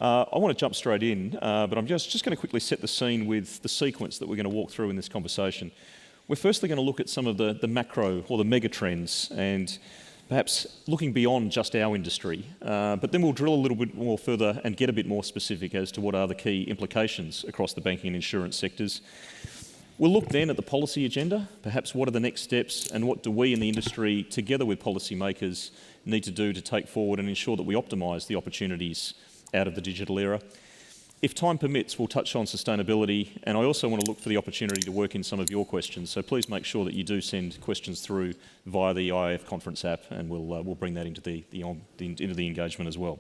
I want to jump straight in, but I'm just going to quickly set the scene with the sequence that we're going to walk through in this conversation. We're firstly going to look at some of the macro or the mega trends and perhaps looking beyond just our industry, but then we'll drill a little bit more further and get a bit more specific as to what are the key implications across the banking and insurance sectors. We'll look then at the policy agenda, perhaps what are the next steps and what do we in the industry, together with policymakers, need to do to take forward and ensure that we optimise the opportunities out of the digital era. If time permits, we'll touch on sustainability, and I also want to look for the opportunity to work in some of your questions, so please make sure that you do send questions through via the IIF conference app, and we'll bring that into the engagement as well.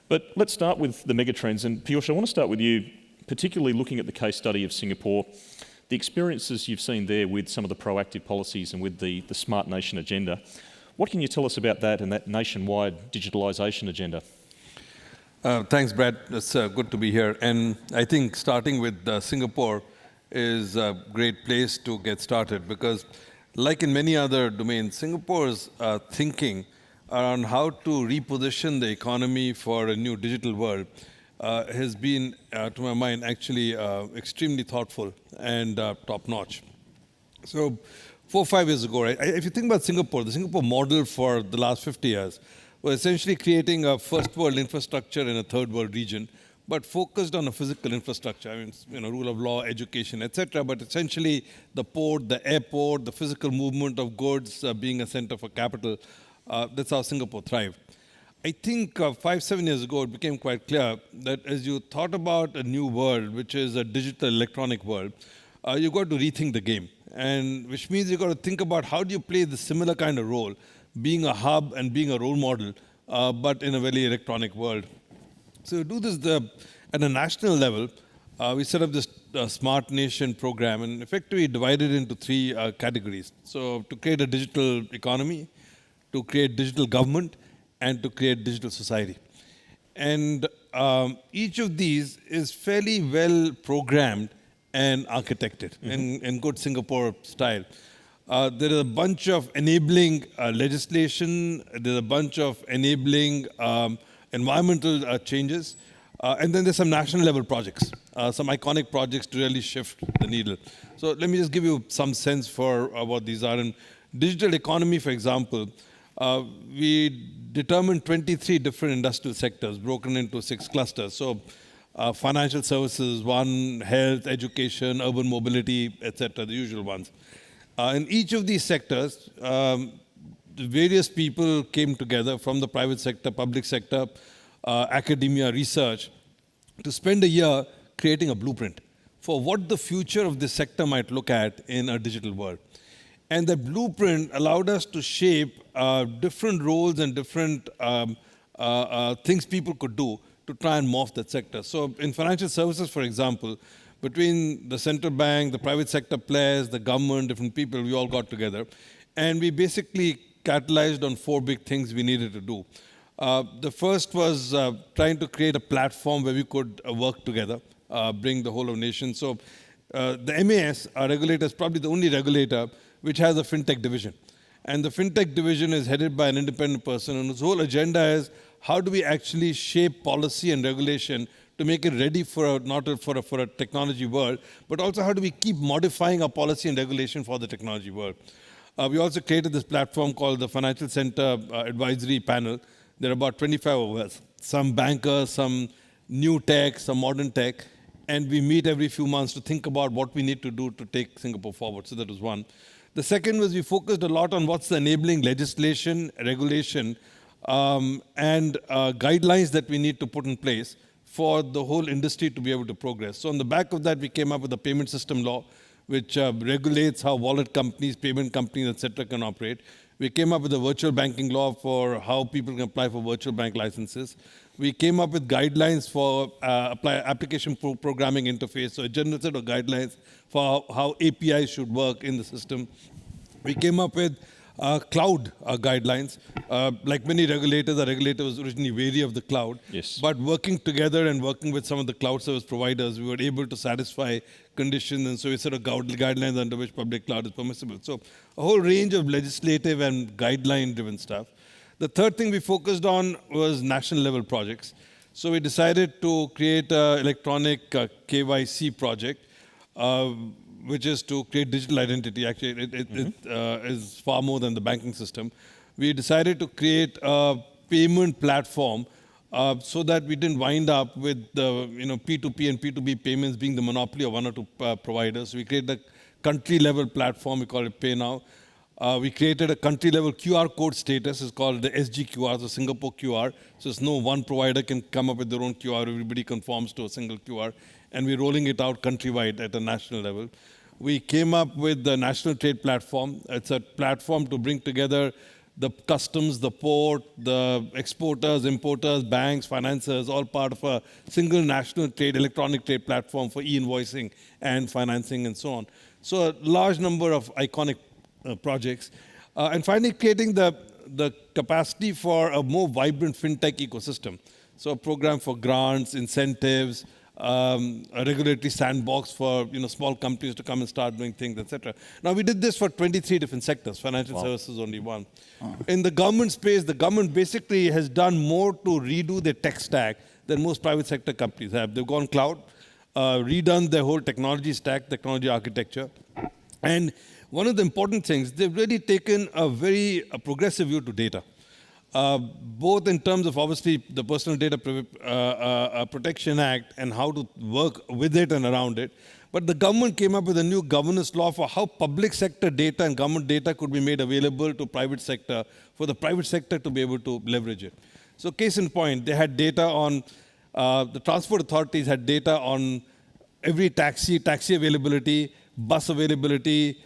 But let's start with the megatrends, and Piyush, I want to start with you, particularly looking at the case study of Singapore, the experiences you've seen there with some of the proactive policies and with the Smart Nation agenda. What can you tell us about that and that nationwide digitalisation agenda? Thanks, Brad. It's good to be here. And I think starting with Singapore is a great place to get started because, like in many other domains, Singapore's thinking around how to reposition the economy for a new digital world has been, to my mind, actually extremely thoughtful and top-notch. So 4 or 5 years ago, right, if you think about Singapore, the Singapore model for the last 50 years, was essentially creating a first world infrastructure in a third world region, but focused on a physical infrastructure. I mean, rule of law, education, etc. But essentially, the port, the airport, the physical movement of goods being a center for capital. That's how Singapore thrived. I think 5, 7 years ago, it became quite clear that as you thought about a new world, which is a digital electronic world, you've got to rethink the game. And which means you've got to think about how do you play the similar kind of role, being a hub and being a role model, but in a very electronic world. So we do this at a national level. We set up this Smart Nation program and effectively divided it into 3 categories. So to create a digital economy, to create digital government, and to create digital society. And each of these is fairly well programmed and architected in good Singapore style. There is a bunch of enabling legislation, there's a bunch of enabling environmental changes, and then there's some national level projects, some iconic projects to really shift the needle. So let me just give you some sense for what these are. In digital economy, for example, we determined 23 different industrial sectors broken into 6 clusters. So financial services, 1, health, education, urban mobility, etc., the usual ones. In each of these sectors, the various people came together from the private sector, public sector, academia, research, to spend a year creating a blueprint for what the future of this sector might look at in a digital world. And the blueprint allowed us to shape different roles and different things people could do to try and morph that sector. So in financial services, for example, between the central bank, the private sector players, the government, different people, we all got together. And we basically catalyzed on 4 big things we needed to do. The first was trying to create a platform where we could work together, bring the whole of nation. So the MAS, our regulator, is probably the only regulator which has a fintech division. And the fintech division is headed by an independent person, and his whole agenda is how do we actually shape policy and regulation to make it ready for a technology world, but also how do we keep modifying our policy and regulation for the technology world. We also created this platform called the Financial Center Advisory Panel. There are about 25 of us, some bankers, some new tech, some modern tech, and we meet every few months to think about what we need to do to take Singapore forward. So that was one. The second was we focused a lot on what's the enabling legislation, regulation, and guidelines that we need to put in place for the whole industry to be able to progress. So on the back of that, we came up with the payment system law, which regulates how wallet companies, payment companies, etc. can operate. We came up with a virtual banking law for how people can apply for virtual bank licenses. We came up with guidelines for application programming interface, so a general set of guidelines for how APIs should work in the system. We came up with cloud guidelines. Like many regulators, the regulator was originally wary of the cloud. Yes. But working together and working with some of the cloud service providers, we were able to satisfy conditions, and so we set a guidelines under which public cloud is permissible. So a whole range of legislative and guideline-driven stuff. The third thing we focused on was national level projects. So we decided to create an electronic KYC project, which is to create digital identity. Actually, it is far more than the banking system. We decided to create a payment platform so that we didn't wind up with the P2P and P2B payments being the monopoly of one or two providers. We created a country-level platform. We call it PayNow. We created a country-level QR code status. It's called the SGQR, so Singapore QR. So it's no one provider can come up with their own QR. Everybody conforms to a single QR. And we're rolling it out countrywide at a national level. We came up with the National Trade Platform. It's a platform to bring together the customs, the port, the exporters, importers, banks, financiers, all part of a single national trade, electronic trade platform for e-invoicing and financing and so on. So a large number of iconic projects. And finally, creating the capacity for a more vibrant fintech ecosystem. So a program for grants, incentives, a regulatory sandbox for small companies to come and start doing things, etc. Now, we did this for 23 different sectors. Financial services only one. In the government space, the government basically has done more to redo their tech stack than most private sector companies have. They've gone cloud, redone their whole technology stack, technology architecture. And one of the important things, they've really taken a very progressive view to data. Both in terms of obviously the Personal Data Protection Act and how to work with it and around it. But the government came up with a new governance law for how public sector data and government data could be made available to private sector for the private sector to be able to leverage it. So case in point, they had data on, the transport authorities had data on every taxi availability, bus availability,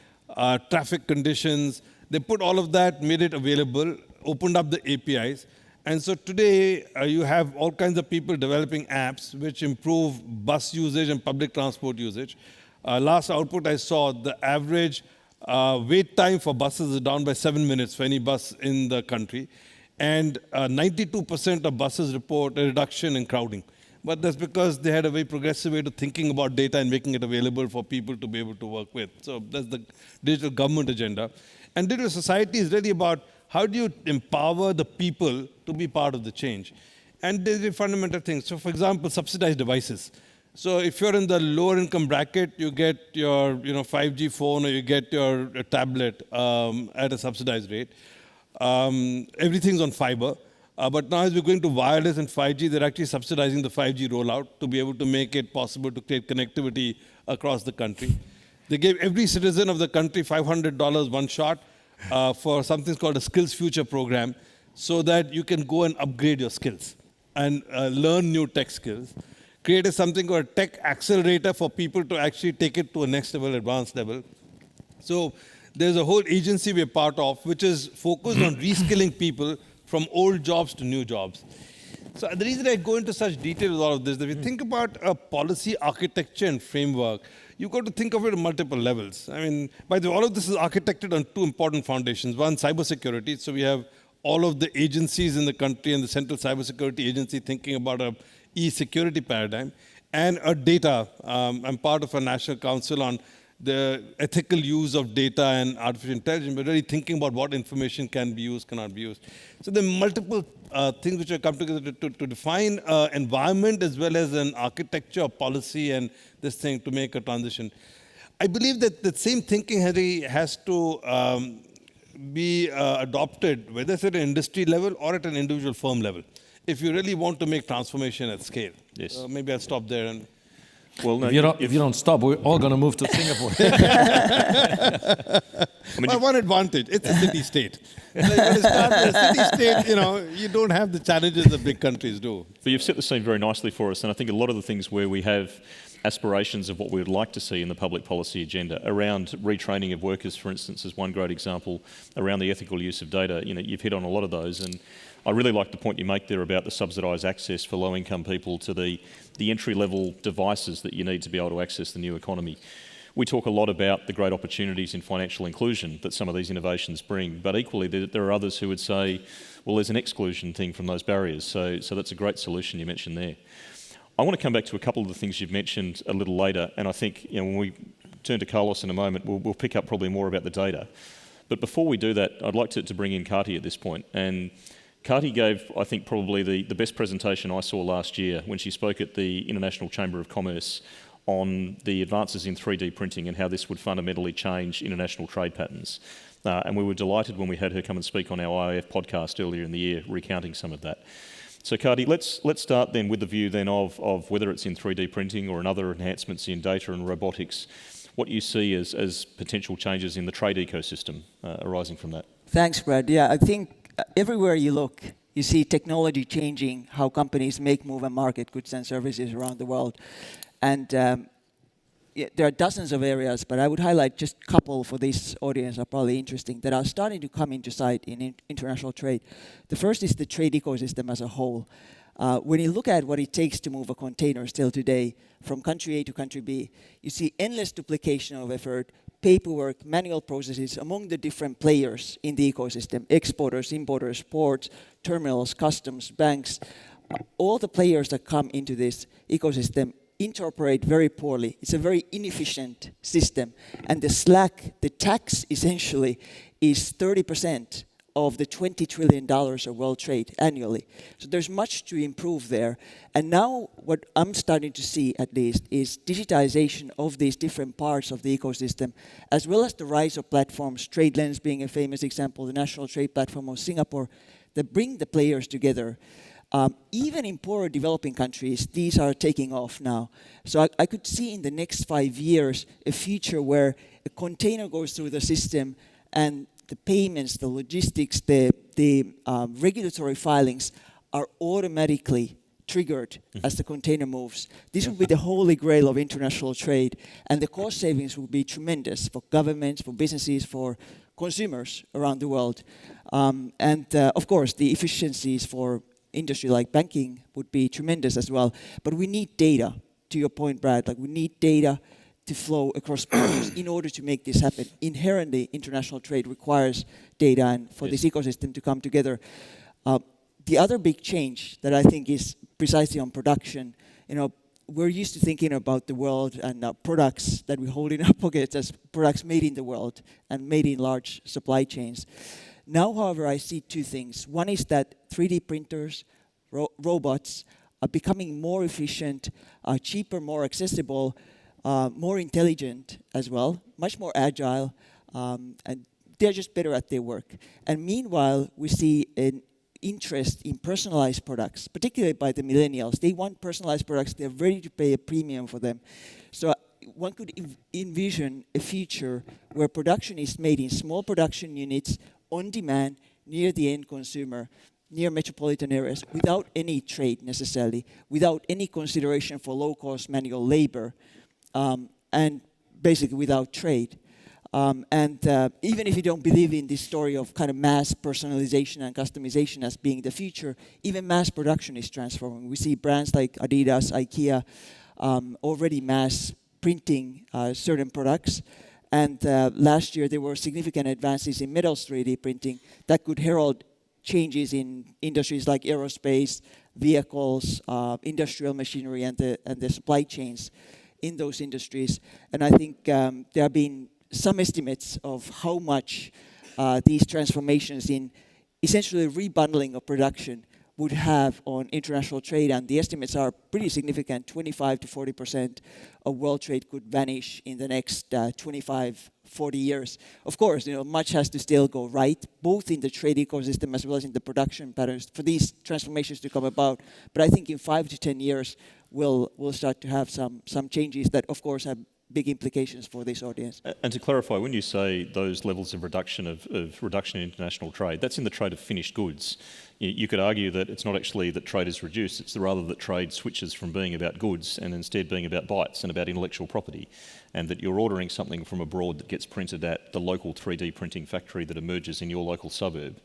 traffic conditions. They put all of that, made it available, opened up the APIs. And so today, you have all kinds of people developing apps which improve bus usage and public transport usage. Last output I saw, the average wait time for buses is down by 7 minutes for any bus in the country. And 92% of buses report a reduction in crowding. But that's because they had a very progressive way to thinking about data and making it available for people to be able to work with. So that's the digital government agenda. And digital society is really about how do you empower the people to be part of the change. And there's a fundamental thing. So for example, subsidized devices. So if you're in the lower income bracket, you get your 5G phone or you get your tablet at a subsidized rate. Everything's on fiber. But now as we're going to wireless and 5G, they're actually subsidizing the 5G rollout to be able to make it possible to create connectivity across the country. They gave every citizen of the country $500 one shot for something called a Skills Future program so that you can go and upgrade your skills and learn new tech skills. Created something called a tech accelerator for people to actually take it to a next level, advanced level. So there's a whole agency we're part of, which is focused on reskilling people from old jobs to new jobs. So the reason I go into such detail with all of this is that if you think about a policy architecture and framework, you've got to think of it at multiple levels. I mean, by the way, all of this is architected on two important foundations. One, cybersecurity. So we have all of the agencies in the country and the Central Cybersecurity Agency thinking about a e-security paradigm. And a data. I'm part of a national council on the ethical use of data and artificial intelligence, but really thinking about what information can be used, cannot be used. So there are multiple things which have come together to define environment as well as an architecture of policy and this thing to make a transition. I believe that the same thinking has to be adopted, whether it's at an industry level or at an individual firm level, if you really want to make transformation at scale. Yes. Maybe I'll stop there. Well, no, if you don't stop, we're all going to move to Singapore. One advantage, it's a city-state. When you start with a city-state, you don't have the challenges that big countries do. But you've set the scene very nicely for us, and I think a lot of the things where we have aspirations of what we would like to see in the public policy agenda around retraining of workers, for instance, is one great example, around the ethical use of data. You've hit on a lot of those, and I really like the point you make there about the subsidised access for low-income people to the entry-level devices that you need to be able to access the new economy. We talk a lot about the great opportunities in financial inclusion that some of these innovations bring, but equally there are others who would say, well, there's an exclusion thing from those barriers, so that's a great solution you mentioned there. I want to come back to a couple of the things you've mentioned a little later, and I think when we turn to Carlos in a moment, we'll pick up probably more about the data. But before we do that, I'd like to bring in Kati at this point. And Kati gave, I think, probably the best presentation I saw last year when she spoke at the International Chamber of Commerce on the advances in 3D printing and how this would fundamentally change international trade patterns. And we were delighted when we had her come and speak on our IIF podcast earlier in the year, recounting some of that. So Kati, let's start then with the view then of whether it's in 3D printing or in other enhancements in data and robotics, what you see as potential changes in the trade ecosystem arising from that. Thanks, Brad. Yeah, I think everywhere you look, you see technology changing how companies make, move, and market goods and services around the world. And there are dozens of areas, but I would highlight just a couple for this audience are probably interesting that are starting to come into sight in international trade. The first is the trade ecosystem as a whole. When you look at what it takes to move a container still today from country A to country B, you see endless duplication of effort, paperwork, manual processes among the different players in the ecosystem, exporters, importers, ports, terminals, customs, banks. All the players that come into this ecosystem interoperate very poorly. It's a very inefficient system. And the slack, the tax essentially, is 30% of the $20 trillion of world trade annually. So there's much to improve there. And now what I'm starting to see, at least, is digitization of these different parts of the ecosystem, as well as the rise of platforms, TradeLens being a famous example, the National Trade Platform of Singapore, that bring the players together. Even in poorer developing countries, these are taking off now. So I could see in the next 5 years a future where a container goes through the system and the payments, the logistics, the regulatory filings are automatically triggered as the container moves. This will be the holy grail of international trade, and the cost savings will be tremendous for governments, for businesses, for consumers around the world. Of course, the efficiencies for industry like banking would be tremendous as well. But we need data, to your point, Brad. Like, we need data to flow across borders in order to make this happen. Inherently, international trade requires data, and for this ecosystem to come together. The other big change that I think is precisely on production, we're used to thinking about the world and products that we hold in our pockets as products made in the world and made in large supply chains. Now, however, I see two things. One is that 3D printers, robots are becoming more efficient, cheaper, more accessible, more intelligent as well, much more agile, and they're just better at their work. And meanwhile, we see an interest in personalized products, particularly by the millennials. They want personalized products. They're ready to pay a premium for them. So one could envision a future where production is made in small production units on demand, near the end consumer, near metropolitan areas, without any trade necessarily, without any consideration for low-cost manual labor, and basically without trade. Even if you don't believe in this story of kind of mass personalization and customization as being the future, even mass production is transforming. We see brands like Adidas, IKEA, already mass printing certain products. And last year there were significant advances in metals 3D printing that could herald changes in industries like aerospace, vehicles, industrial machinery, and the supply chains in those industries. And I think there have been some estimates of how much these transformations in essentially rebundling of production would have on international trade, and the estimates are pretty significant. 25 to 40% of world trade could vanish in the next 25, 40 years. Of course, much has to still go right, both in the trade ecosystem as well as in the production patterns for these transformations to come about. But I think in 5 to 10 years, we'll start to have some changes that, of course, have big implications for this audience. And to clarify, when you say those levels of reduction in international trade, that's in the trade of finished goods. You could argue that it's not actually that trade is reduced, it's rather that trade switches from being about goods and instead being about bytes and about intellectual property, and that you're ordering something from abroad that gets printed at the local 3D printing factory that emerges in your local suburb,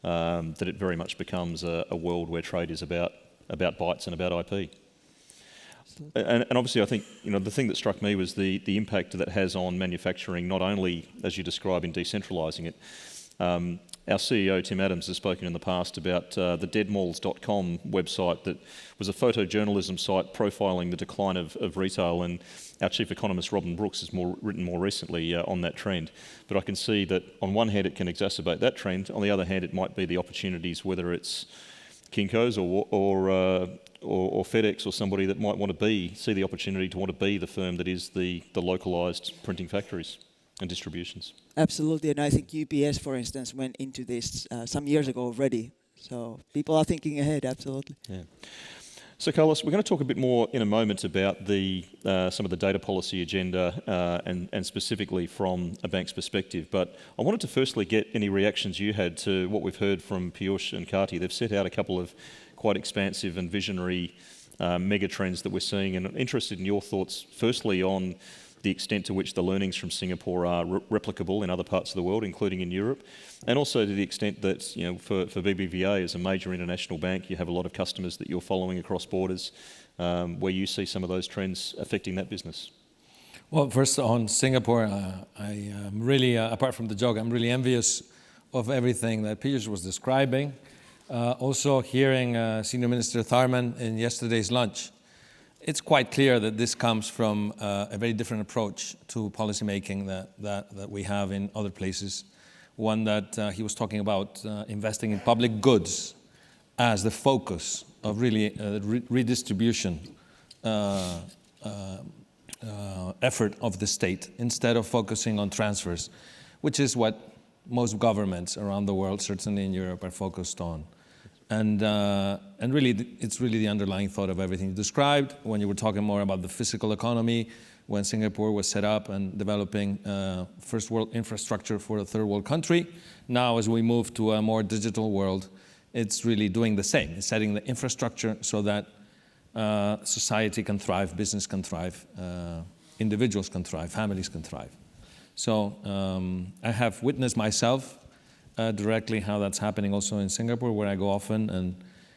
that it very much becomes a world where trade is about bytes and about IP. And obviously, I think the thing that struck me was the impact that has on manufacturing, not only as you describe in decentralising it, our CEO, Tim Adams, has spoken in the past about the deadmalls.com website that was a photojournalism site profiling the decline of retail, and our chief economist, Robin Brooks, has written more recently on that trend. But I can see that on one hand it can exacerbate that trend, on the other hand it might be the opportunities, whether it's Kinko's or FedEx or somebody that might want to see the opportunity to want to be the firm that is the localised printing factories and distributions. Absolutely, and I think UPS, for instance, went into this some years ago already. So people are thinking ahead, absolutely. Yeah. So Carlos, we're going to talk a bit more in a moment about some of the data policy agenda and specifically from a bank's perspective. But I wanted to firstly get any reactions you had to what we've heard from Piyush and Kati. They've set out a couple of quite expansive and visionary mega trends that we're seeing, and I'm interested in your thoughts firstly on the extent to which the learnings from Singapore are replicable in other parts of the world, including in Europe, and also to the extent that, you know, for BBVA as a major international bank, you have a lot of customers that you're following across borders, where you see some of those trends affecting that business. Well, first on Singapore, I am really, apart from the joke, I'm really envious of everything that Piyush was describing. Also hearing Senior Minister Tharman in yesterday's lunch, it's quite clear that this comes from a very different approach to policymaking that we have in other places. One that he was talking about investing in public goods as the focus of really redistribution effort of the state, instead of focusing on transfers, which is what most governments around the world, certainly in Europe, are focused on. And really, it's really the underlying thought of everything you described when you were talking more about the physical economy, when Singapore was set up and developing first world infrastructure for a third world country. Now, as we move to a more digital world, it's really doing the same. It's setting the infrastructure so that society can thrive, business can thrive, individuals can thrive, families can thrive. So I have witnessed myself directly how that's happening also in Singapore, where I go often, and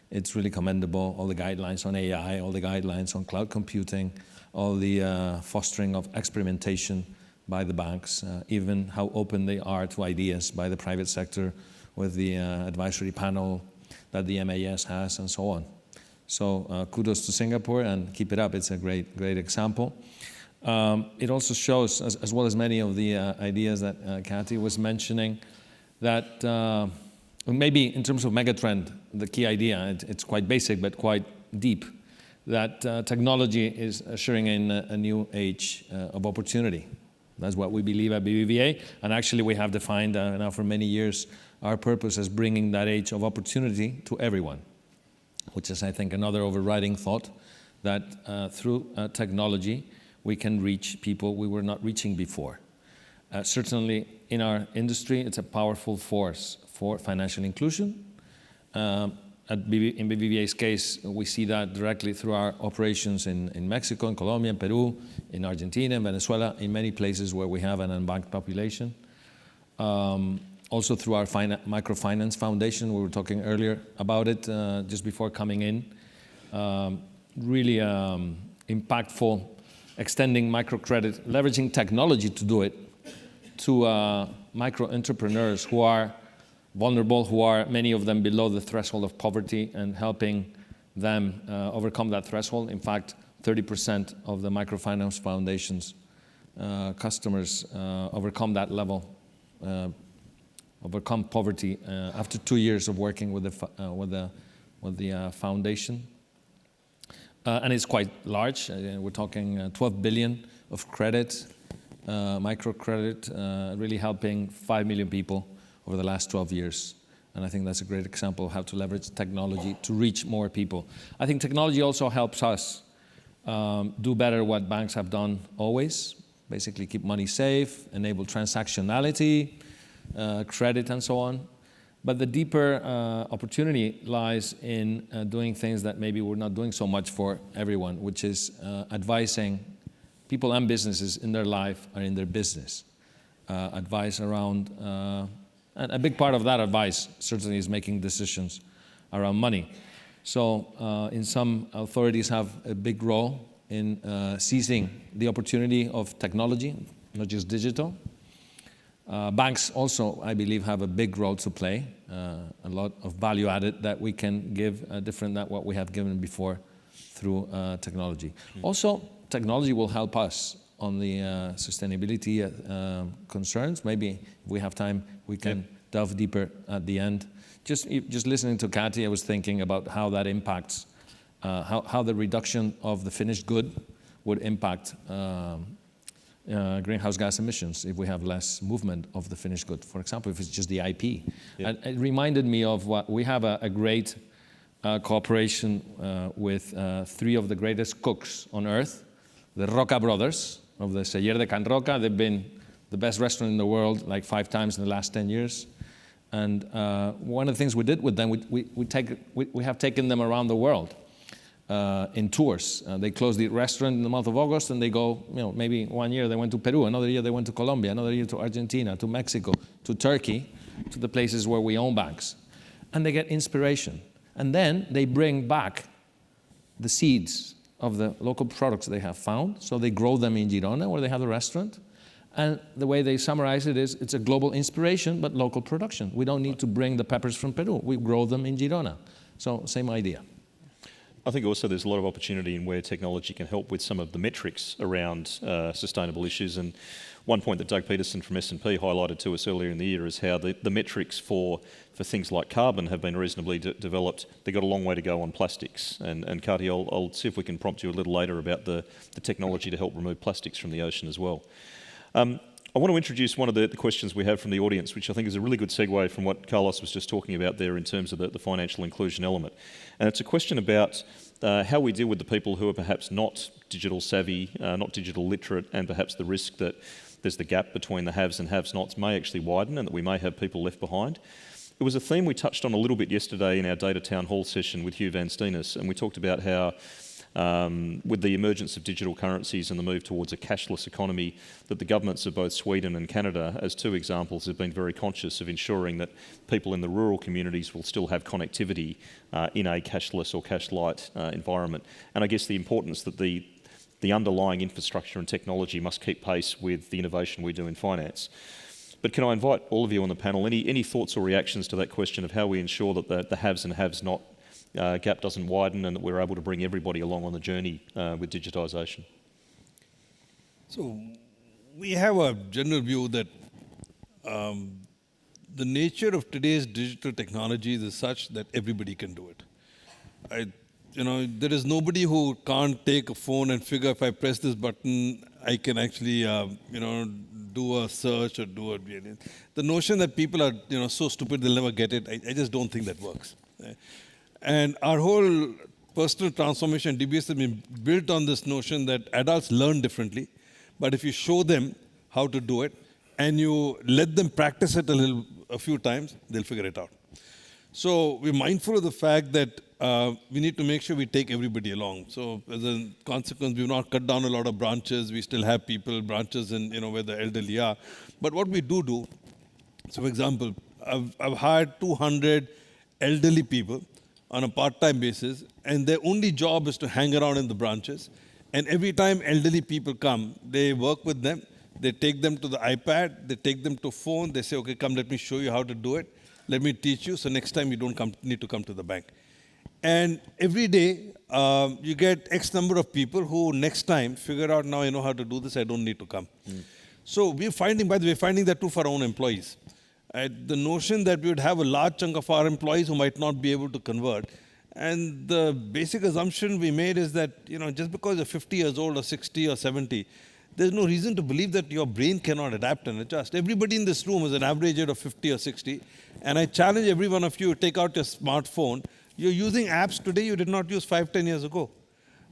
it's really commendable. All the guidelines on AI, all the guidelines on cloud computing, all the fostering of experimentation by the banks, even how open they are to ideas by the private sector with the advisory panel that the MAS has and so on. So kudos to Singapore and keep it up. It's a great example. It also shows, as well as many of the ideas that Kati was mentioning, that maybe in terms of megatrend, the key idea, it's quite basic but quite deep, that technology is ushering in a new age of opportunity. That's what we believe at BBVA, and actually we have defined now for many years our purpose as bringing that age of opportunity to everyone, which is, I think, another overriding thought, that through technology we can reach people we were not reaching before. Certainly in our industry, it's a powerful force for financial inclusion. In BBVA's case, we see that directly through our operations in Mexico, in Colombia, in Peru, in Argentina, in Venezuela, in many places where we have an unbanked population. Also through our microfinance foundation, we were talking earlier about it just before coming in. Really impactful, extending microcredit, leveraging technology to do it, to micro-entrepreneurs who are vulnerable, who are, many of them, below the threshold of poverty, and helping them overcome that threshold. In fact, 30% of the microfinance foundation's customers overcome that level, overcome poverty after 2 years of working with the foundation. And it's quite large. We're talking 12 billion of credit, microcredit, really helping 5 million people over the last 12 years. And I think that's a great example of how to leverage technology to reach more people. I think technology also helps us do better what banks have done always, basically keep money safe, enable transactionality, credit, and so on. But the deeper opportunity lies in doing things that maybe we're not doing so much for everyone, which is advising people and businesses in their life or in their business. Advice around, and a big part of that advice certainly is making decisions around money. So in some authorities have a big role in seizing the opportunity of technology, not just digital. Banks also, I believe, have a big role to play, a lot of value added that we can give different than what we have given before through technology. Also, technology will help us on the sustainability concerns. Maybe if we have time, we can delve deeper at the end. Just listening to Kati, I was thinking about how that impacts, how the reduction of the finished good would impact greenhouse gas emissions if we have less movement of the finished good. For example, if it's just the IP. And it reminded me of what we have a great cooperation with three of the greatest cooks on earth, the Roca brothers of the Celler de Can Roca. They've been the best restaurant in the world like 5 times in the last 10 years. And one of the things we did with them, we have taken them around the world in tours. They closed the restaurant in the month of August, and they go, maybe one year they went to Peru, another year they went to Colombia, another year to Argentina, to Mexico, to Turkey, to the places where we own banks. And they get inspiration. And then they bring back the seeds of the local products they have found. So they grow them in Girona, where they have the restaurant. And the way they summarize it is, it's a global inspiration, but local production. We don't need to bring the peppers from Peru. We grow them in Girona. So same idea. I think also there's a lot of opportunity in where technology can help with some of the metrics around sustainable issues. And one point that Doug Peterson from S&P highlighted to us earlier in the year is how the metrics for things like carbon have been reasonably developed. They've got a long way to go on plastics. And Kati, I'll see if we can prompt you a little later about the technology to help remove plastics from the ocean as well. I want to introduce one of the questions we have from the audience, which I think is a really good segue from what Carlos was just talking about there in terms of the financial inclusion element. And it's a question about how we deal with the people who are perhaps not digital savvy, not digital literate, and perhaps the risk that there's the gap between the haves and have-nots may actually widen and that we may have people left behind. It was a theme we touched on a little bit yesterday in our Data Town Hall session with Hugh Van Steenis, and we talked about how with the emergence of digital currencies and the move towards a cashless economy, that the governments of both Sweden and Canada, as 2 examples, have been very conscious of ensuring that people in the rural communities will still have connectivity in a cashless or cash-light environment. And I guess the importance that the underlying infrastructure and technology must keep pace with the innovation we do in finance. But can I invite all of you on the panel, any thoughts or reactions to that question of how we ensure that the haves and have-not gap doesn't widen and that we're able to bring everybody along on the journey with digitisation? So we have a general view that the nature of today's digital technologies is such that everybody can do it. There is nobody who can't take a phone and figure if I press this button, I can actually, do a search or do a. The notion that people are, so stupid they'll never get it, I just don't think that works. And our whole personal transformation, DBS, has been built on this notion that adults learn differently, but if you show them how to do it and you let them practice it a few times, they'll figure it out. So we're mindful of the fact that we need to make sure we take everybody along. So as a consequence, we've not cut down a lot of branches. We still have branches in where the elderly are. But what we do, so for example, I've hired 200 elderly people on a part-time basis, and their only job is to hang around in the branches. And every time elderly people come, they work with them, they take them to the iPad, they take them to phone, they say, okay, come, let me show you how to do it, let me teach you, so next time you don't need to come to the bank. And every day, you get X number of people who next time figure out, now I know how to do this, I don't need to come. So we're finding that too for our own employees. The notion that we would have a large chunk of our employees who might not be able to convert. And the basic assumption we made is that, just because you're 50 years old or 60 or 70, there's no reason to believe that your brain cannot adapt and adjust. Everybody in this room is an average age of 50 or 60. And I challenge every one of you to take out your smartphone. You're using apps today you did not use 5-10 years ago.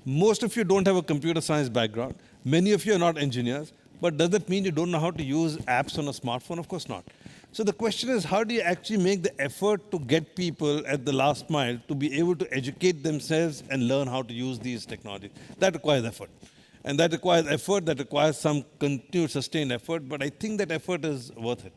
Most of you don't have a computer science background. Many of you are not engineers. But does that mean you don't know how to use apps on a smartphone? Of course not. So the question is, how do you actually make the effort to get people at the last mile to be able to educate themselves and learn how to use these technologies? That requires effort. And that requires some continued, sustained effort, but I think that effort is worth it.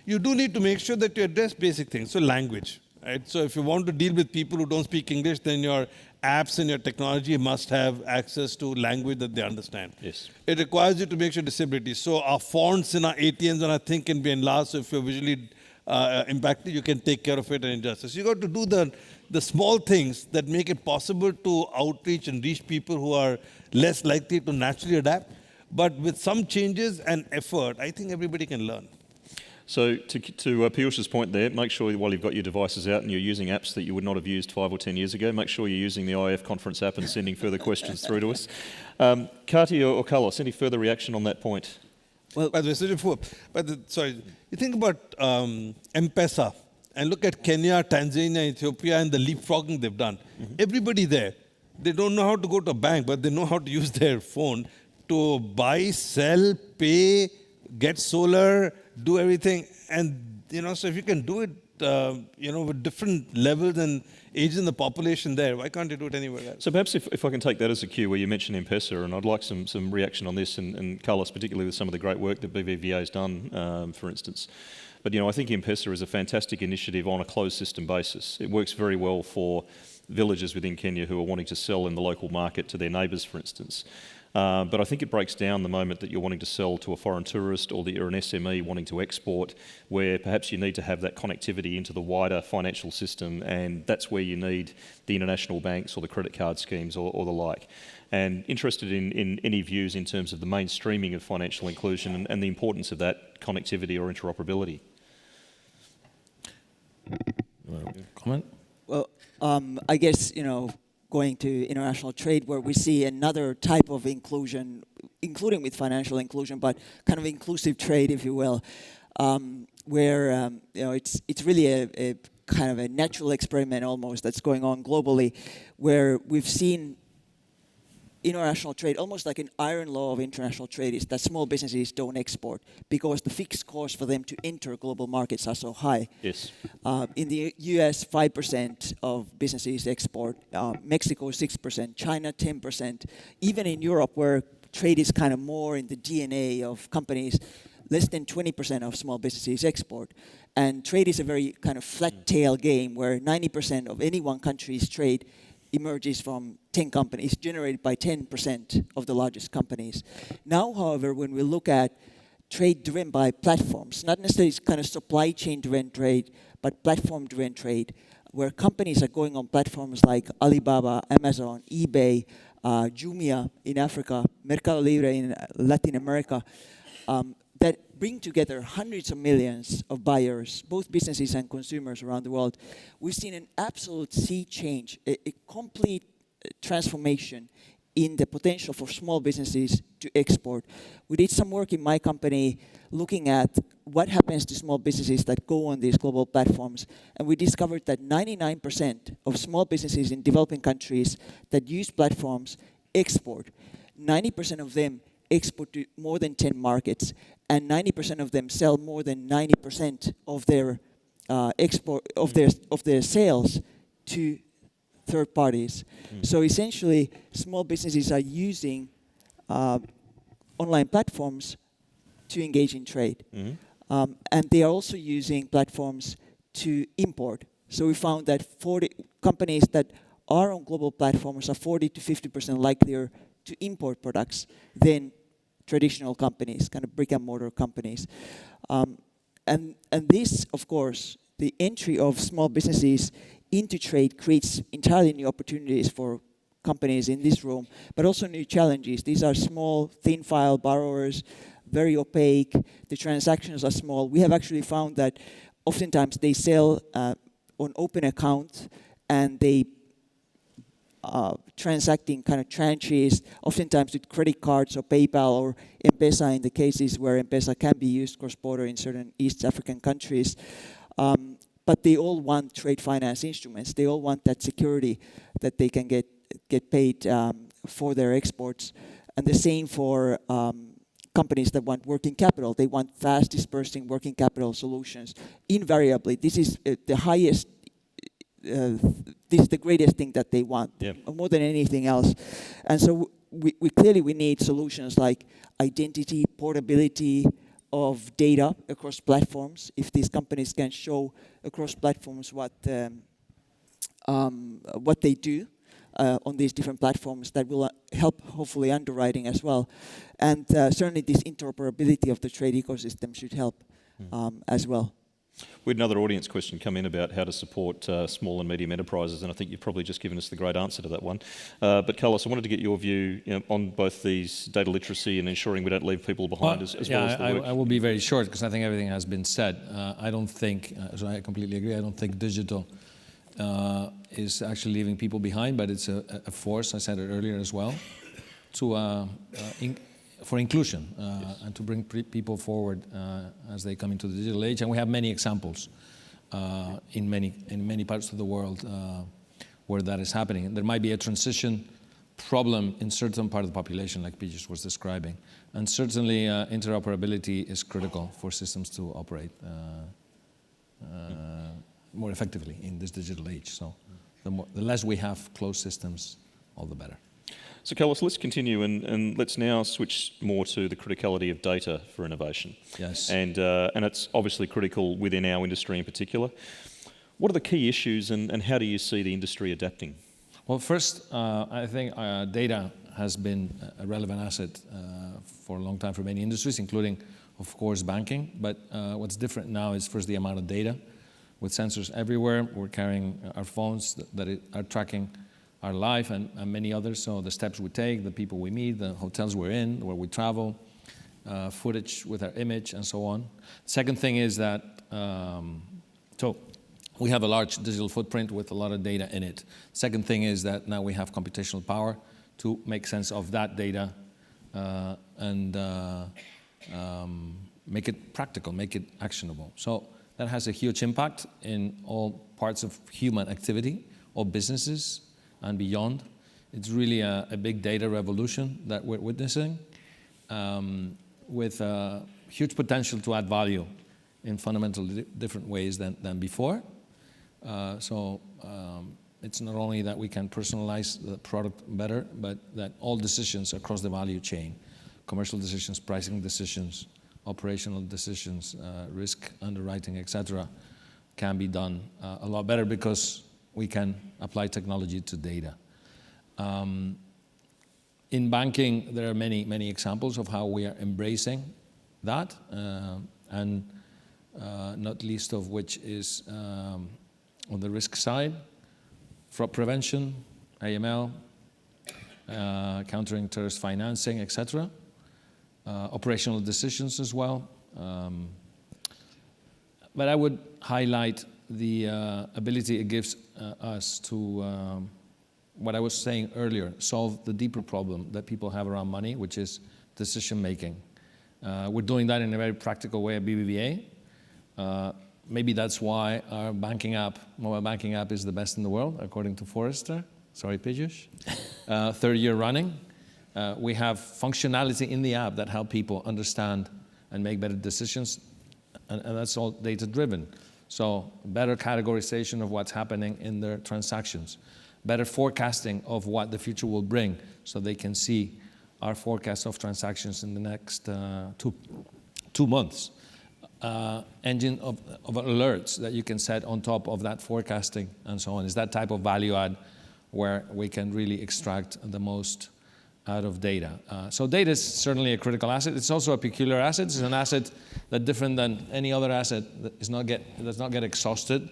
You do need to make sure that you address basic things. So language. right? So if you want to deal with people who don't speak English, then your apps and your technology must have access to language that they understand. Yes. It requires you to make sure disability. So our fonts in our ATMs and our thing can be enlarged. So if you're visually impacted, you can take care of it and adjust it. So you got to do the small things that make it possible to outreach and reach people who are less likely to naturally adapt. But with some changes and effort, I think everybody can learn. So to Piyush's point there, make sure while you've got your devices out and you're using apps that you would not have used 5 or 10 years ago, make sure you're using the IF conference app and sending further questions through to us. Kati or Carlos, any further reaction on that point? Well, By the way, sorry, you think about M-Pesa and look at Kenya, Tanzania, Ethiopia, and the leapfrogging they've done. Everybody there, they don't know how to go to a bank, but they know how to use their phone to buy, sell, pay, get solar, do everything. And, so if you can do it, with different levels and ages in the population there, why can't you do it anywhere else? So perhaps if I can take that as a cue where you mentioned M-Pesa, and I'd like some reaction on this, and Carlos, particularly with some of the great work that BBVA has done, for instance. But, I think M-Pesa is a fantastic initiative on a closed system basis. It works very well for villages within Kenya who are wanting to sell in the local market to their neighbours, for instance. But I think it breaks down the moment that you're wanting to sell to a foreign tourist or that you're an SME wanting to export, where perhaps you need to have that connectivity into the wider financial system, and that's where you need the international banks or the credit card schemes or the like. And interested in any views in terms of the mainstreaming of financial inclusion and the importance of that connectivity or interoperability. Comment? Well, I guess, going to international trade where we see another type of inclusion, including with financial inclusion, but kind of inclusive trade, if you will, where it's really a kind of a natural experiment almost that's going on globally, where we've seen international trade, almost like an iron law of international trade, is that small businesses don't export because the fixed costs for them to enter global markets are so high. Yes. In the US, 5% of businesses export, Mexico 6%, China 10%. Even in Europe, where trade is kind of more in the DNA of companies, less than 20% of small businesses export. And trade is a very kind of flat tail game where 90% of any one country's trade emerges from 10 companies, generated by 10% of the largest companies. Now, however, when we look at trade driven by platforms, not necessarily kind of supply chain driven trade, but platform driven trade, where companies are going on platforms like Alibaba, Amazon, eBay, Jumia in Africa, Mercado Libre in Latin America, that bring together hundreds of millions of buyers, both businesses and consumers around the world. We've seen an absolute sea change, a complete transformation in the potential for small businesses to export. We did some work in my company looking at what happens to small businesses that go on these global platforms, and we discovered that 99% of small businesses in developing countries that use platforms export. 90% of them export to more than 10 markets, and 90% of them sell more than 90% of their export of their sales to third parties. So essentially, small businesses are using online platforms to engage in trade, and they are also using platforms to import. So we found that 40 companies that are on global platforms are 40 to 50% likelier to import products than traditional companies, kind of brick and mortar companies. And this, of course, the entry of small businesses into trade creates entirely new opportunities for companies in this room, but also new challenges. These are small, thin file borrowers, very opaque. The transactions are small. We have actually found that oftentimes they sell on open account and they transacting kind of tranches, oftentimes with credit cards or PayPal or M-Pesa in the cases where M-Pesa can be used cross-border in certain East African countries. But they all want trade finance instruments. They all want that security that they can get paid for their exports. And the same for companies that want working capital. They want fast dispersing working capital solutions. Invariably, this is the highest this is the greatest thing that they want, more than anything else. And so we clearly need solutions like identity, portability, of data across platforms. If these companies can show across platforms what they do on these different platforms, that will help hopefully underwriting as well. And certainly this interoperability of the trade ecosystem should help as well. We had another audience question come in about how to support small and medium enterprises, and I think you've probably just given us the great answer to that one. But Carlos, I wanted to get your view, on both these data literacy and ensuring we don't leave people behind as well as the work. I will be very short because I think everything has been said. I don't think, so I completely agree, I don't think digital is actually leaving people behind, but it's a force, I said it earlier as well, to for inclusion and to bring people forward as they come into the digital age. And we have many examples in many parts of the world where that is happening. There might be a transition problem in certain part of the population, like Piyush was describing. And certainly interoperability is critical for systems to operate more effectively in this digital age. So the less we have closed systems, all the better. So Carlos, let's continue and let's now switch more to the criticality of data for innovation. Yes. And it's obviously critical within our industry in particular. What are the key issues and how do you see the industry adapting? Well, first, I think data has been a relevant asset for a long time for many industries, including, of course, banking. But what's different now is first the amount of data. With sensors everywhere, we're carrying our phones that are tracking our life and many others, so the steps we take, the people we meet, the hotels we're in, where we travel, footage with our image, and so on. Second thing is that, so we have a large digital footprint with a lot of data in it. Second thing is that now we have computational power to make sense of that data and make it practical, make it actionable. So that has a huge impact in all parts of human activity, all businesses, and beyond. It's really a big data revolution that we're witnessing with huge potential to add value in fundamentally different ways than before. So it's not only that we can personalize the product better, but that all decisions across the value chain, commercial decisions, pricing decisions, operational decisions, risk underwriting, etc., can be done a lot better because we can apply technology to data. In banking, there are many examples of how we are embracing that, and not least of which is on the risk side, fraud prevention, AML, countering terrorist financing, etc. Operational decisions as well. But I would highlight the ability it gives us to, what I was saying earlier, solve the deeper problem that people have around money, which is decision making. We're doing that in a very practical way at BBVA. Maybe that's why our banking app, mobile banking app, is the best in the world, according to Forrester. Sorry, Piyush. Third year running. We have functionality in the app that help people understand and make better decisions, and that's all data-driven. So better categorization of what's happening in their transactions, better forecasting of what the future will bring, so they can see our forecast of transactions in the next 2 months. Engine of alerts that you can set on top of that forecasting and so on. Is that type of value add where we can really extract the most out of data. So data is certainly a critical asset. It's also a peculiar asset. It's an asset that, different than any other asset, that does not get exhausted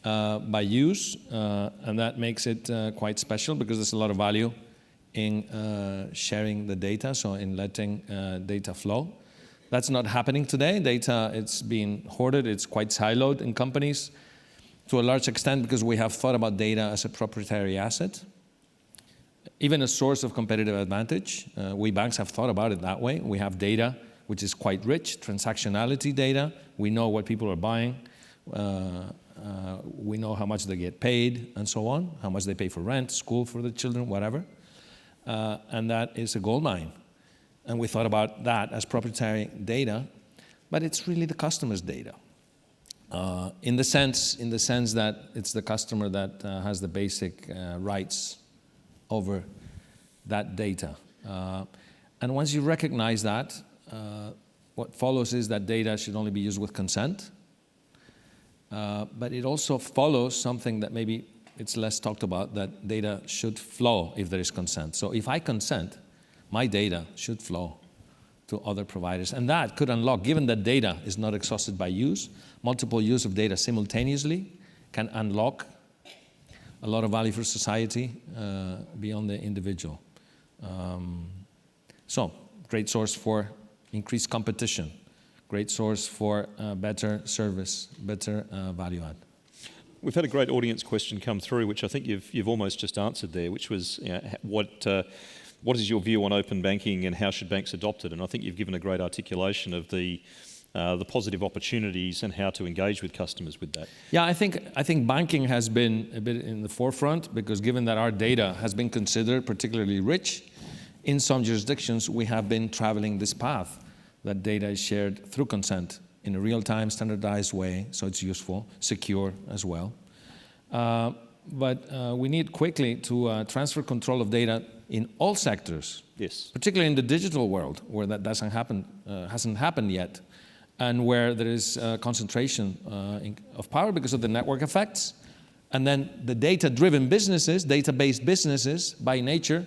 by use, and that makes it quite special because there's a lot of value in sharing the data, so in letting data flow. That's not happening today. Data, it's being hoarded. It's quite siloed in companies to a large extent because we have thought about data as a proprietary asset, even a source of competitive advantage. We banks have thought about it that way. We have data which is quite rich, transactionality data. We know what people are buying. We know how much they get paid and so on, how much they pay for rent, school for the children, whatever. And that is a gold mine. And we thought about that as proprietary data, but it's really the customer's data. In the sense that it's the customer that has the basic rights over that data. And once you recognize that, what follows is that data should only be used with consent. But it also follows something that maybe it's less talked about, that data should flow if there is consent. So if I consent, my data should flow to other providers. And that could unlock, given that data is not exhausted by use, multiple use of data simultaneously can unlock a lot of value for society beyond the individual. So, great source for increased competition, great source for better service, better value add. We've had a great audience question come through, which I think you've almost just answered there, which was what is your view on open banking and how should banks adopt it? And I think you've given a great articulation of the positive opportunities and how to engage with customers with that. Yeah, I think banking has been a bit in the forefront because given that our data has been considered particularly rich, in some jurisdictions we have been traveling this path that data is shared through consent in a real-time, standardized way, so it's useful, secure as well. But we need quickly to transfer control of data in all sectors, Yes. particularly in the digital world where that doesn't happen, hasn't happened yet, and where there is concentration of power because of the network effects. And then the data-driven businesses, data-based businesses by nature,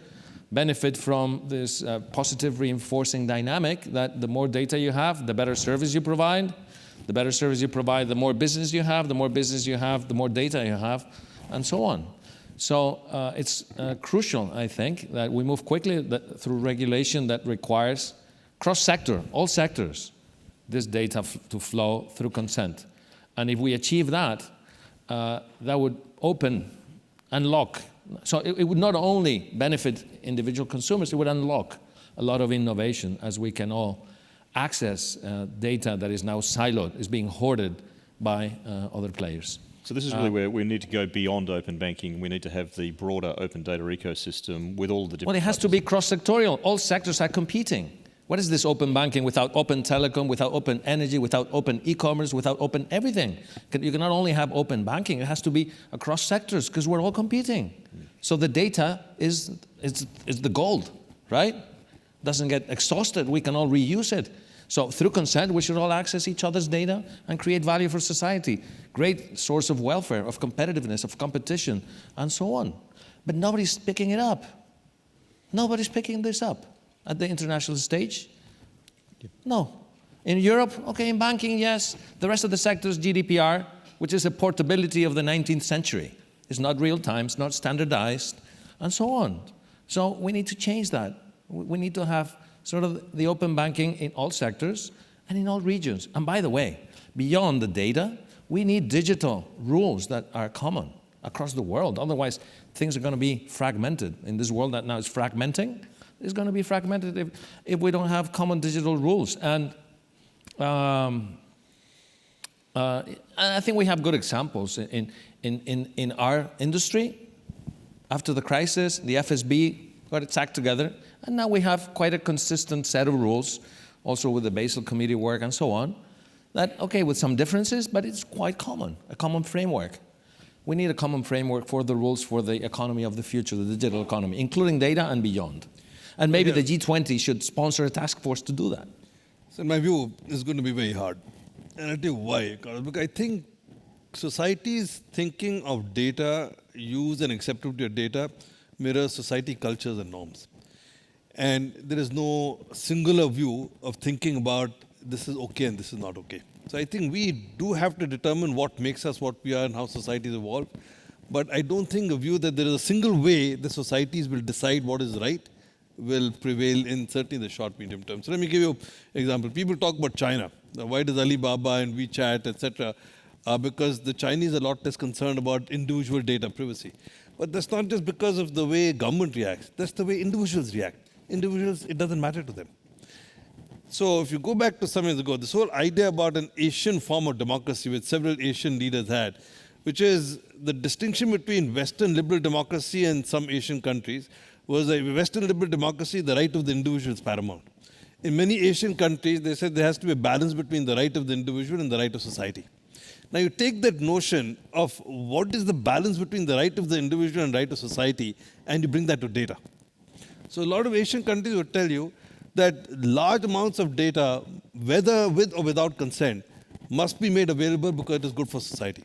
benefit from this positive reinforcing dynamic that the more data you have, the better service you provide. The better service you provide, the more business you have. The more business you have, the more data you have, and so on. So it's crucial, I think, that we move quickly through regulation that requires cross-sector, all sectors, this data to flow through consent. And if we achieve that, that would unlock. So it would not only benefit individual consumers, it would unlock a lot of innovation as we can all access data that is now siloed, is being hoarded by other players. So this is really where we need to go beyond open banking. We need to have the broader open data ecosystem with all the different... Well, it has to be cross-sectorial. All sectors are competing. What is this open banking without open telecom, without open energy, without open e-commerce, without open everything? You can not only have open banking, it has to be across sectors because we're all competing. So the data is the gold, right? Doesn't get exhausted. We can all reuse it. So through consent, we should all access each other's data and create value for society. Great source of welfare, of competitiveness, of competition, and so on. But nobody's picking it up. Nobody's picking this up at the international stage. No. In Europe, okay, in banking, yes. The rest of the sectors, GDPR, which is a portability of the 19th century. It's not real time, it's not standardized, and so on. So we need to change that. We need to have sort of the open banking in all sectors and in all regions. And by the way, beyond the data, we need digital rules that are common across the world. Otherwise, things are going to be fragmented. In this world that now is fragmenting, it's going to be fragmented if we don't have common digital rules. And I think we have good examples in our industry. After the crisis, the FSB got its act together, and now we have quite a consistent set of rules, also with the Basel Committee work and so on, that, okay, with some differences, but it's quite common, a common framework. We need a common framework for the rules for the economy of the future, the digital economy, including data and beyond. And maybe the G20 should sponsor a task force to do that. So in my view, it's going to be very hard. And I'll tell you why. Because I think society's thinking of data, use and acceptability of data mirrors society cultures and norms. And there is no singular view of thinking about this is okay and this is not okay. So I think we do have to determine what makes us what we are and how societies evolve. But I don't think a view that there is a single way the societies will decide what is right will prevail in certainly the short, medium term. So let me give you an example. People talk about China. Now, why does Alibaba and WeChat, etc.? Because the Chinese are a lot less concerned about individual data privacy. But that's not just because of the way government reacts. That's the way individuals react. Individuals, it doesn't matter to them. So if you go back to some years ago, this whole idea about an Asian form of democracy, which several Asian leaders had, which is the distinction between Western liberal democracy and some Asian countries, was a Western liberal democracy, the right of the individual is paramount. In many Asian countries, they said there has to be a balance between the right of the individual and the right of society. Now you take that notion of what is the balance between the right of the individual and right of society, and you bring that to data. So a lot of Asian countries would tell you that large amounts of data, whether with or without consent, must be made available because it is good for society.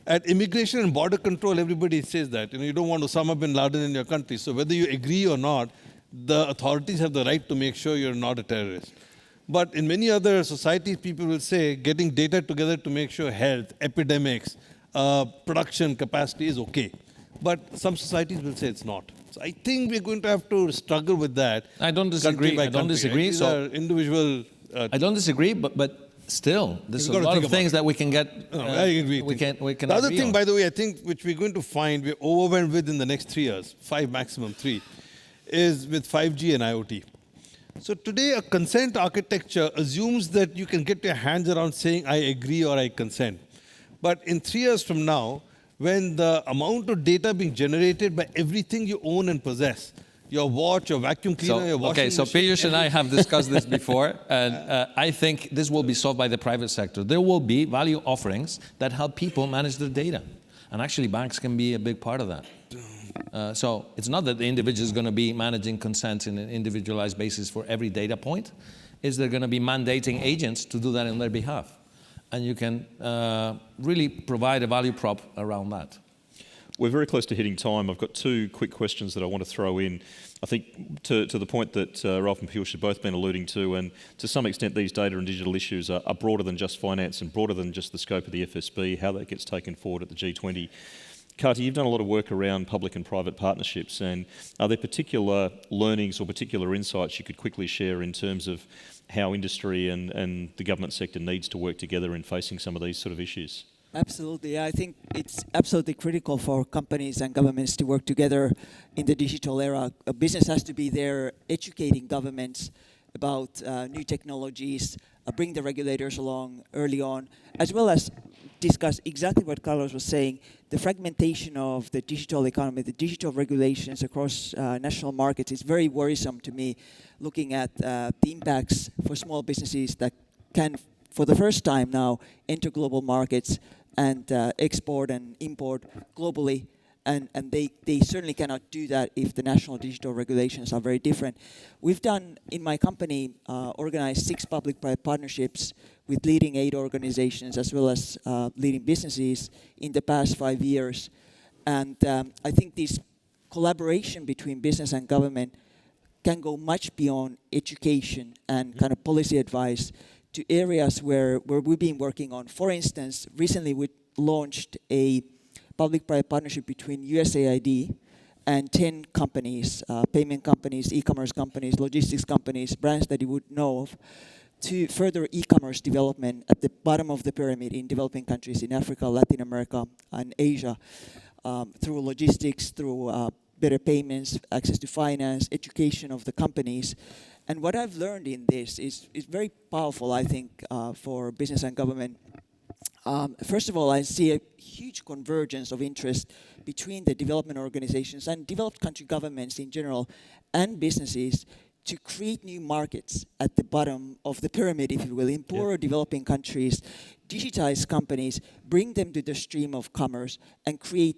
At immigration and border control, everybody says that. You don't want Osama bin Laden in your country. So whether you agree or not, the authorities have the right to make sure you're not a terrorist. But in many other societies, people will say getting data together to make sure health, epidemics, production capacity is okay. But some societies will say it's not. So I think we're going to have to struggle with that. I don't disagree. Country by I don't country. disagree. These So are individual. I don't disagree, but still, there's a You've got to lot think of about things it. that we can get. I agree. We can. The other agree thing, on. by the way, I think which we're going to find we're overwhelmed with in the next 3 years, 5 maximum 3, is with 5G and IoT. So today, a consent architecture assumes that you can get your hands around saying, I agree or I consent. But in 3 years from now, when the amount of data being generated by everything you own and possess, your watch, your vacuum cleaner, your washing so machine, Piyush and I have discussed this before, and I think this will be solved by the private sector. There will be value offerings that help people manage their data, and actually banks can be a big part of that. So it's not that the individual is going to be managing consent in an individualized basis for every data point. Is they're going to be mandating agents to do that on their behalf, and you can really provide a value prop around that. We're very close to hitting time. I've got 2 quick questions that I want to throw in. I think to the point that Ralph and Piyush have both been alluding to, and to some extent these data and digital issues are broader than just finance and broader than just the scope of the FSB, how that gets taken forward at the G20. Kati, you've done a lot of work around public and private partnerships, and are there particular learnings or particular insights you could quickly share in terms of how industry and the government sector needs to work together in facing some of these sort of issues? Absolutely. I think it's absolutely critical for companies and governments to work together in the digital era. A business has to be there educating governments about new technologies, bring the regulators along early on, as well as discuss exactly what Carlos was saying, the fragmentation of the digital economy, the digital regulations across national markets is very worrisome to me, looking at the impacts for small businesses that can, for the first time now, enter global markets and export and import globally. And they certainly cannot do that if the national digital regulations are very different. We've done, in my company, organized 6 public-private partnerships with leading aid organizations as well as leading businesses in the past 5 years. And I think this collaboration between business and government can go much beyond education and kind of policy advice to areas where we've been working on. For instance, recently we launched a public-private partnership between USAID and 10 companies, payment companies, e-commerce companies, logistics companies, brands that you would know of, to further e-commerce development at the bottom of the pyramid in developing countries in Africa, Latin America, and Asia, through logistics, through better payments, access to finance, education of the companies. And what I've learned in this is very powerful, I think, for business and government. First of all, I see a huge convergence of interest between the development organizations and developed country governments in general and businesses to create new markets at the bottom of the pyramid, if you will, in poorer developing countries, digitize companies, bring them to the stream of commerce, and create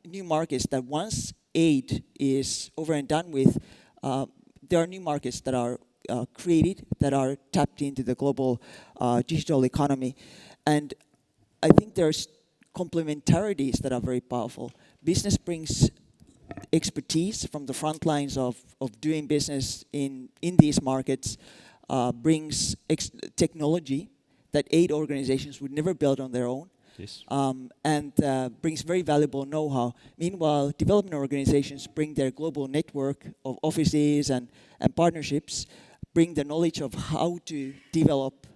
new markets that once aid is over and done with, there are new markets that are created, that are tapped into the global digital economy. And I think there's complementarities that are very powerful. Business brings expertise from the front lines of doing business in these markets, brings technology that aid organizations would never build on their own. Yes. And brings very valuable know-how. Meanwhile, development organizations bring their global network of offices and partnerships, bring the knowledge of how to develop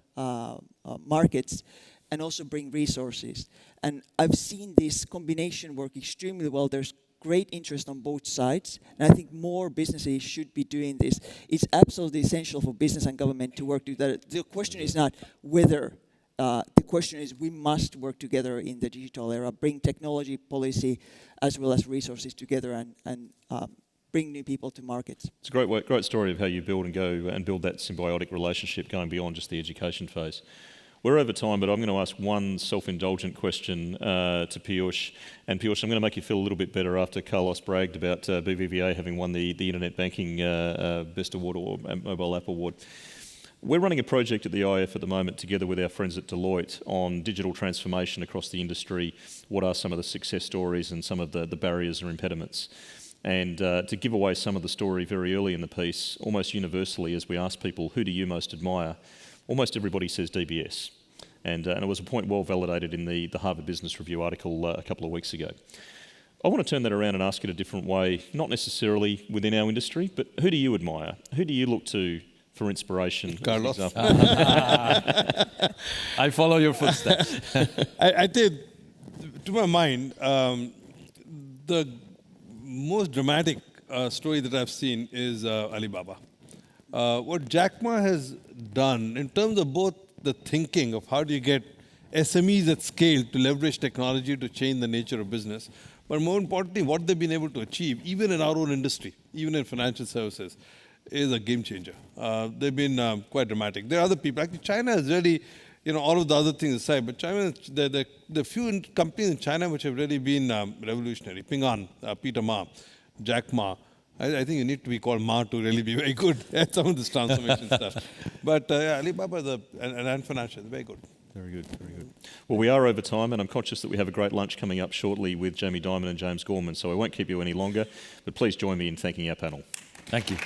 markets, and also bring resources. And I've seen this combination work extremely well. There's great interest on both sides, and I think more businesses should be doing this. It's absolutely essential for business and government to work together. The question is not whether, the question is we must work together in the digital era, bring technology, policy, as well as resources together and bring new people to markets. It's a great story of how you build and go and build that symbiotic relationship going beyond just the education phase. We're over time, but I'm going to ask one self-indulgent question to Piyush. And Piyush, I'm going to make you feel a little bit better after Carlos bragged about BBVA having won the Internet Banking Best Award or Mobile App Award. We're running a project at the IF at the moment together with our friends at Deloitte on digital transformation across the industry. What are some of the success stories and some of the barriers or impediments? And to give away some of the story very early in the piece, almost universally as we ask people, who do you most admire? Almost everybody says DBS. And it was a point well validated in the Harvard Business Review article a couple of weeks ago. I want to turn that around and ask it a different way, not necessarily within our industry, but who do you admire? Who do you look to for inspiration? Carlos. I follow your footsteps. I think, to my mind, the most dramatic story that I've seen is Alibaba. What Jack Ma has done in terms of both the thinking of how do you get SMEs at scale to leverage technology to change the nature of business, but more importantly, what they've been able to achieve, even in our own industry, even in financial services, is a game changer. They've been quite dramatic. There are other people. Actually, China is really, all of the other things aside, but China, the few companies in China which have really been revolutionary. Ping An, Peter Ma, Jack Ma. I think you need to be called Ma to really be very good at some of this transformation stuff. But Alibaba and financial, very good. Very good, very good. Well, we are over time, and I'm conscious that we have a great lunch coming up shortly with Jamie Dimon and James Gorman, so I won't keep you any longer, but please join me in thanking our panel. Thank you.